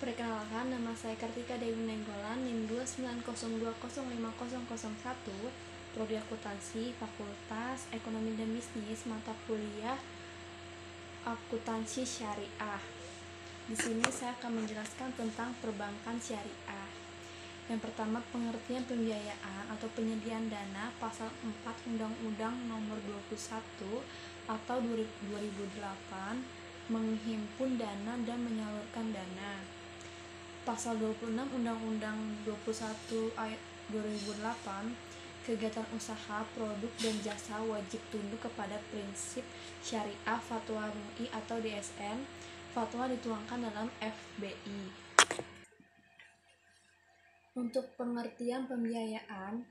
Perkenalkan, nama saya Kartika Dewi Nenggolan, NIM 290205001, Prodi Akuntansi, Fakultas Ekonomi dan Bisnis, mata kuliah Akuntansi Syariah. Di sini saya akan menjelaskan tentang perbankan syariah. Yang pertama, pengertian pembiayaan atau penyediaan dana pasal 4 Undang-Undang Nomor 21 atau 2008 menghimpun dana dan menyalurkan dana. Pasal 26 Undang-Undang 21 ayat 2008, kegiatan usaha, produk, dan jasa wajib tunduk kepada prinsip syariah Fatwa MUI atau DSN. Fatwa dituangkan dalam FBI. Untuk pengertian pembiayaan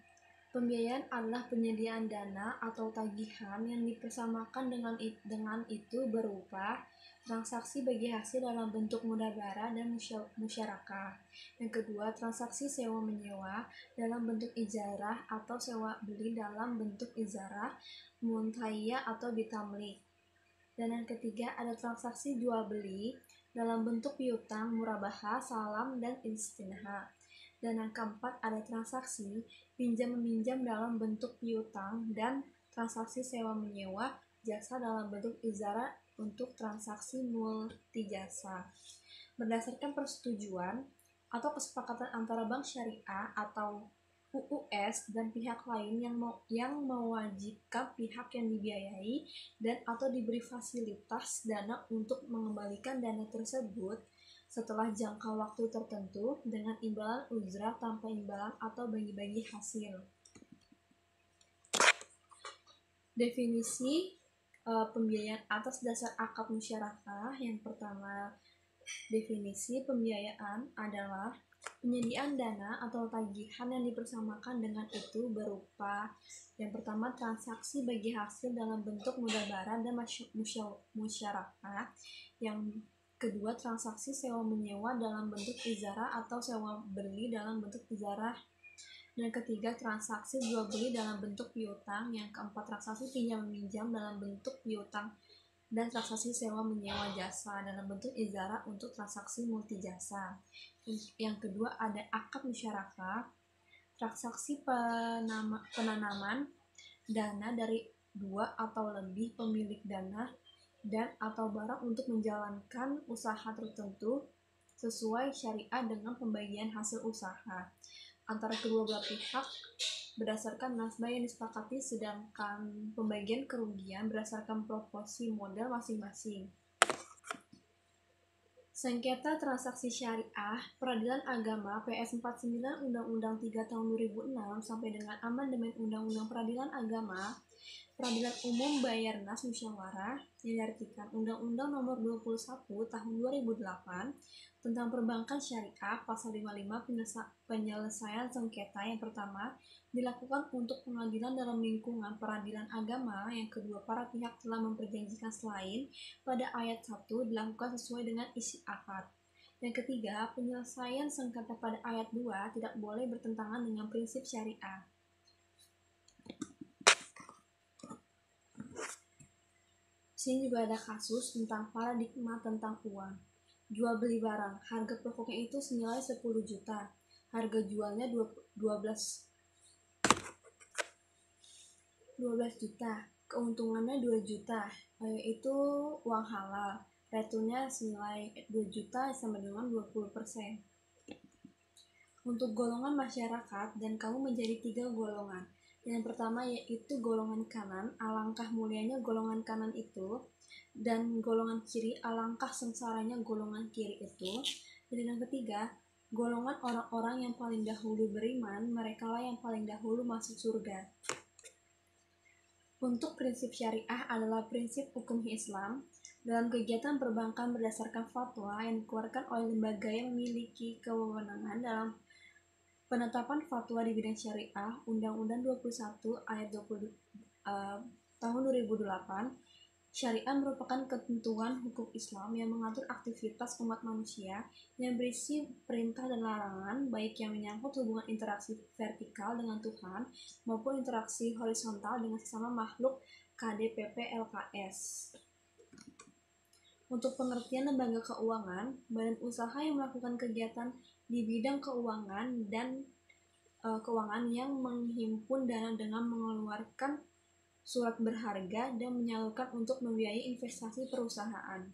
adalah penyediaan dana atau tagihan yang dipersamakan dengan itu berupa transaksi bagi hasil dalam bentuk mudahara dan musyarakah. Yang kedua, transaksi sewa-menyewa dalam bentuk ijarah atau sewa-beli dalam bentuk ijarah, muntaiyah atau bitamlik. Dan yang ketiga, ada transaksi jual-beli dalam bentuk piutang, murabahah, salam, dan istinha. Dan yang keempat, ada transaksi pinjam-meminjam dalam bentuk piutang dan transaksi sewa-menyewa jasa dalam bentuk ijarah untuk transaksi multijasa. Berdasarkan persetujuan atau kesepakatan antara bank syariah atau UUS dan pihak lain yang mewajibkan pihak yang dibiayai dan atau diberi fasilitas dana untuk mengembalikan dana tersebut setelah jangka waktu tertentu dengan imbalan ujrah tanpa imbalan atau bagi-bagi hasil. Definisi pembiayaan atas dasar akad musyarakah. Yang pertama, definisi pembiayaan adalah penyediaan dana atau tagihan yang dipersamakan dengan itu berupa yang pertama, transaksi bagi hasil dalam bentuk mudahara dan musyarakah. Yang kedua, transaksi sewa-menyewa dalam bentuk ijarah atau sewa-beli dalam bentuk ijarah. Dan ketiga, transaksi jual-beli dalam bentuk piutang. Yang keempat, transaksi pinjam-meminjam dalam bentuk piutang. Dan transaksi sewa-menyewa jasa dalam bentuk ijarah untuk transaksi multijasa. Yang kedua, ada akad musyarakah, transaksi penanaman dana dari dua atau lebih pemilik dana dan atau barang untuk menjalankan usaha tertentu sesuai syariah dengan pembagian hasil usaha antara kedua belah pihak berdasarkan nasbah yang disepakati, sedangkan pembagian kerugian berdasarkan proporsi modal masing-masing. Sengketa transaksi syariah, Peradilan Agama PS 49 Undang-Undang 3 tahun 2006 sampai dengan amandemen Undang-Undang Peradilan Agama, Peradilan Umum Bayarnas Musyawarah yang diartikan Undang-Undang Nomor 21 tahun 2008 tentang perbankan syariah. Pasal 55 penyelesaian sengketa. Yang pertama, dilakukan untuk pengadilan dalam lingkungan peradilan agama. Yang kedua, para pihak telah memperjanjikan selain pada ayat 1 dilakukan sesuai dengan isi akad. Yang ketiga, penyelesaian sengketa pada ayat 2 tidak boleh bertentangan dengan prinsip syariah. Sini juga ada kasus tentang paradigma tentang uang. Jual beli barang, harga pokoknya itu senilai 10 juta. Harga jualnya 12 juta. Keuntungannya 2 juta. Itu uang halal. Returnya senilai 2 juta sama dengan 20%. Untuk golongan masyarakat dan kamu menjadi 3 golongan. Yang pertama yaitu golongan kanan, alangkah mulianya golongan kanan itu, dan golongan kiri, alangkah sengsaranya golongan kiri itu. Dan yang ketiga, golongan orang-orang yang paling dahulu beriman, merekalah yang paling dahulu masuk surga. Untuk prinsip syariah adalah prinsip hukum Islam dalam kegiatan perbankan berdasarkan fatwa yang dikeluarkan oleh lembaga yang memiliki kewenangan dalam penetapan fatwa di bidang syariah. Undang-Undang 21 ayat 20 tahun 2008. Syariah merupakan ketentuan hukum Islam yang mengatur aktivitas umat manusia yang berisi perintah dan larangan, baik yang menyangkut hubungan interaksi vertikal dengan Tuhan maupun interaksi horizontal dengan sesama makhluk KDPP LKS. Untuk pengertian lembaga keuangan, badan usaha yang melakukan kegiatan di bidang keuangan dan keuangan yang menghimpun dana dengan mengeluarkan surat berharga dan menyalurkan untuk membiayai investasi perusahaan.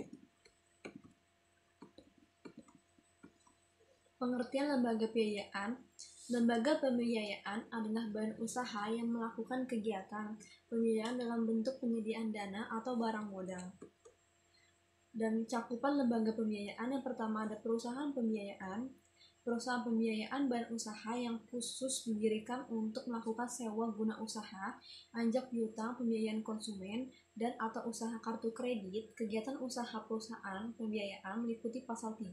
Pengertian lembaga pembiayaan. Lembaga pembiayaan adalah badan usaha yang melakukan kegiatan pembiayaan dalam bentuk penyediaan dana atau barang modal. Dan cakupan lembaga pembiayaan yang pertama ada perusahaan pembiayaan. Perusahaan pembiayaan badan usaha yang khusus didirikan untuk melakukan sewa guna usaha, anjak piutang, pembiayaan konsumen, dan atau usaha kartu kredit. Kegiatan usaha perusahaan pembiayaan meliputi pasal 3.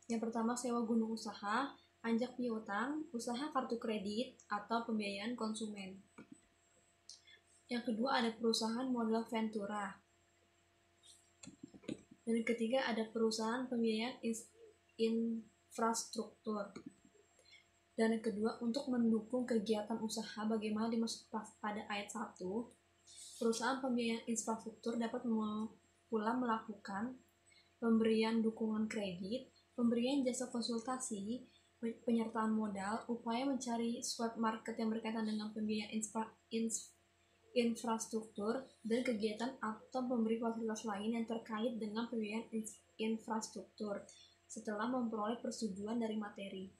Yang pertama sewa guna usaha, anjak piutang, usaha kartu kredit, atau pembiayaan konsumen. Yang kedua ada perusahaan modal ventura. Dan yang ketiga ada perusahaan pembiayaan infrastruktur. Dan yang kedua, untuk mendukung kegiatan usaha bagaimana dimaksud pada ayat 1, perusahaan pembiayaan infrastruktur dapat pula melakukan pemberian dukungan kredit, pemberian jasa konsultasi, penyertaan modal, upaya mencari swap market yang berkaitan dengan pembiayaan infrastruktur, dan kegiatan atau pemberi fasilitas lain yang terkait dengan pembiayaan infrastruktur setelah memperoleh persetujuan dari materi.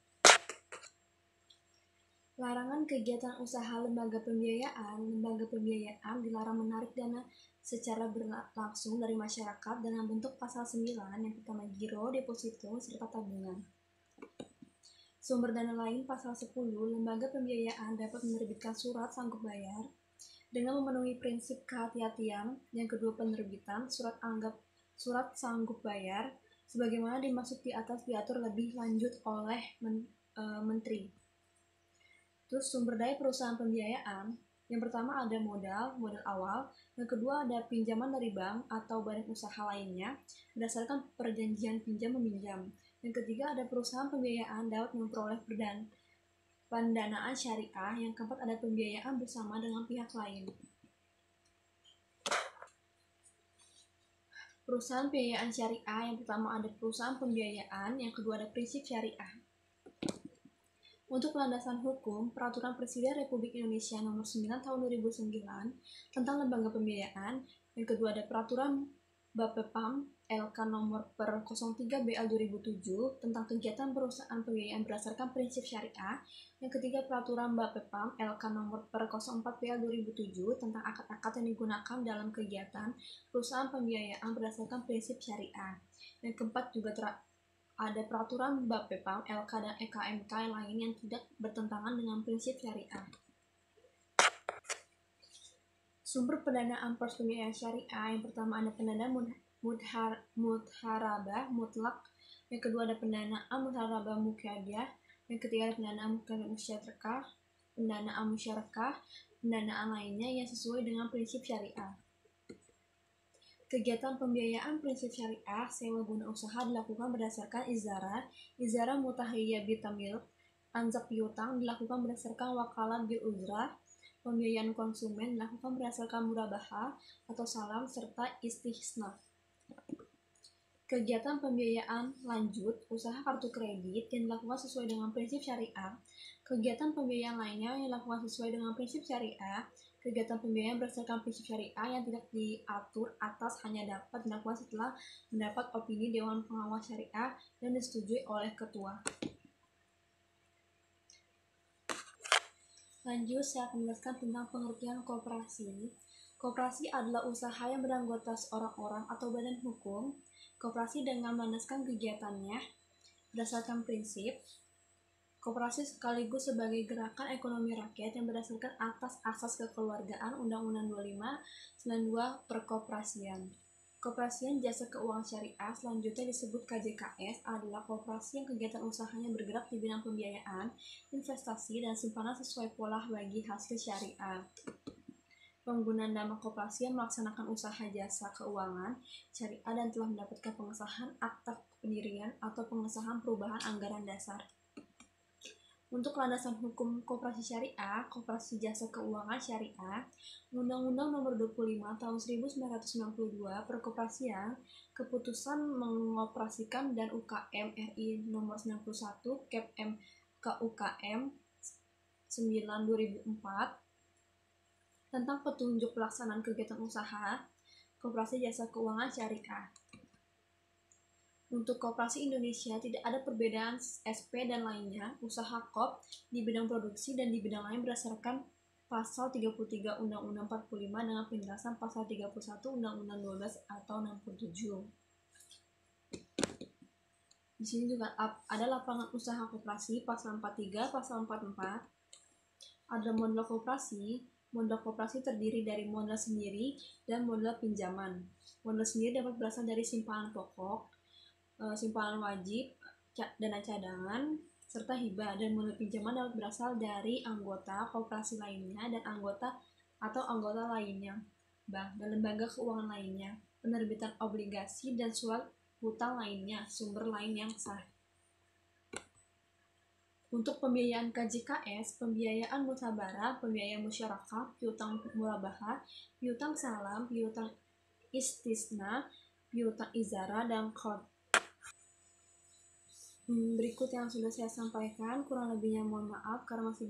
Larangan kegiatan usaha lembaga pembiayaan. Lembaga pembiayaan dilarang menarik dana secara berlangsung dari masyarakat dalam bentuk pasal 9 yang pertama giro, deposito, serta tabungan. Sumber dana lain pasal 10, lembaga pembiayaan dapat menerbitkan surat sanggup bayar dengan memenuhi prinsip kehati-hatian. Yang kedua, penerbitan surat sanggup bayar sebagaimana dimaksud di atas diatur lebih lanjut oleh menteri. Terus sumber daya perusahaan pembiayaan, yang pertama ada modal awal, yang kedua ada pinjaman dari bank atau badan usaha lainnya berdasarkan perjanjian pinjam meminjam. Yang ketiga ada perusahaan pembiayaan dapat memperoleh pendanaan syariah. Yang keempat ada pembiayaan bersama dengan pihak lain. Perusahaan pembiayaan syariah, yang pertama ada perusahaan pembiayaan, yang kedua ada prinsip syariah. Untuk landasan hukum, Peraturan Presiden Republik Indonesia Nomor 9 Tahun 2009 tentang lembaga pembiayaan. Yang kedua ada Peraturan Bapepam LK Nomor per 03 BL 2007 tentang kegiatan perusahaan pembiayaan berdasarkan prinsip syariah. Yang ketiga Peraturan Bapepam LK Nomor per 04 BL 2007 tentang akad-akad yang digunakan dalam kegiatan perusahaan pembiayaan berdasarkan prinsip syariah. Yang keempat juga ada peraturan Bapepam, LK, dan EKMK lain yang tidak bertentangan dengan prinsip syariah. Sumber pendanaan pos pembiayaan syariah, yang pertama ada pendanaan mudharabah mutlak, yang kedua ada pendanaan mudharabah muqayyad, yang ketiga ada pendanaan musyarakah, pendanaan lainnya yang sesuai dengan prinsip syariah. Kegiatan pembiayaan prinsip syariah sewa guna usaha dilakukan berdasarkan izara mutahiyya bitamil, anjak piutang dilakukan berdasarkan wakalah bil uzrah, pembiayaan konsumen dilakukan berdasarkan murabahah atau salam, serta istisna. Kegiatan pembiayaan lanjut usaha kartu kredit yang dilakukan sesuai dengan prinsip syariah. Kegiatan pembiayaan lainnya yang dilakukan sesuai dengan prinsip syariah. Kegiatan pembiayaan berdasarkan prinsip syariah yang tidak diatur atas hanya dapat dilakukan setelah mendapat opini Dewan Pengawas Syariah dan disetujui oleh ketua. Lanjut, saya akan menjelaskan tentang pengertian koperasi. Koperasi adalah usaha yang beranggota orang-orang atau badan hukum. Koperasi dengan melandaskan kegiatannya berdasarkan prinsip. Koperasi sekaligus sebagai gerakan ekonomi rakyat yang berdasarkan atas asas kekeluargaan Undang-Undang 25/92 Perkoperasian. Koperasian jasa keuangan syariah selanjutnya disebut KJKS adalah koperasi yang kegiatan usahanya bergerak di bidang pembiayaan, investasi, dan simpanan sesuai pola bagi hasil syariah. Penggunaan nama koperasi yang melaksanakan usaha jasa keuangan syariah dan telah mendapatkan pengesahan akta pendirian atau pengesahan perubahan anggaran dasar. Untuk landasan hukum koperasi syariah, koperasi jasa keuangan syariah, Undang-Undang Nomor 25 Tahun 1992 Perkoperasian Keputusan mengoperasikan dan UKM RI nomor 91 Kep M KUKM 9/2004 tentang petunjuk pelaksanaan kegiatan usaha Koperasi Jasa Keuangan Syariah. Untuk Koperasi Indonesia tidak ada perbedaan SP dan lainnya, usaha KOP di bidang produksi dan di bidang lain berdasarkan Pasal 33 Undang-Undang 45 dengan penjelasan Pasal 31 Undang-Undang 12 atau 67. Di sini juga ada lapangan usaha koperasi Pasal 43, Pasal 44. Ada modal koperasi. Modal koperasi terdiri dari modal sendiri dan modal pinjaman. Modal sendiri dapat berasal dari simpanan pokok, simpanan wajib, dana cadangan, serta hibah, dan modal pinjaman dapat berasal dari anggota koperasi lainnya dan anggota lainnya, bank dan lembaga keuangan lainnya, penerbitan obligasi dan surat hutang lainnya, sumber lain yang sah. Untuk pembiayaan KJKS, pembiayaan musyawarah, pembiayaan musyarakah, piutang murabahah, piutang salam, piutang istisna, piutang izara, dan qard. Berikut yang sudah saya sampaikan, kurang lebihnya mohon maaf karena masih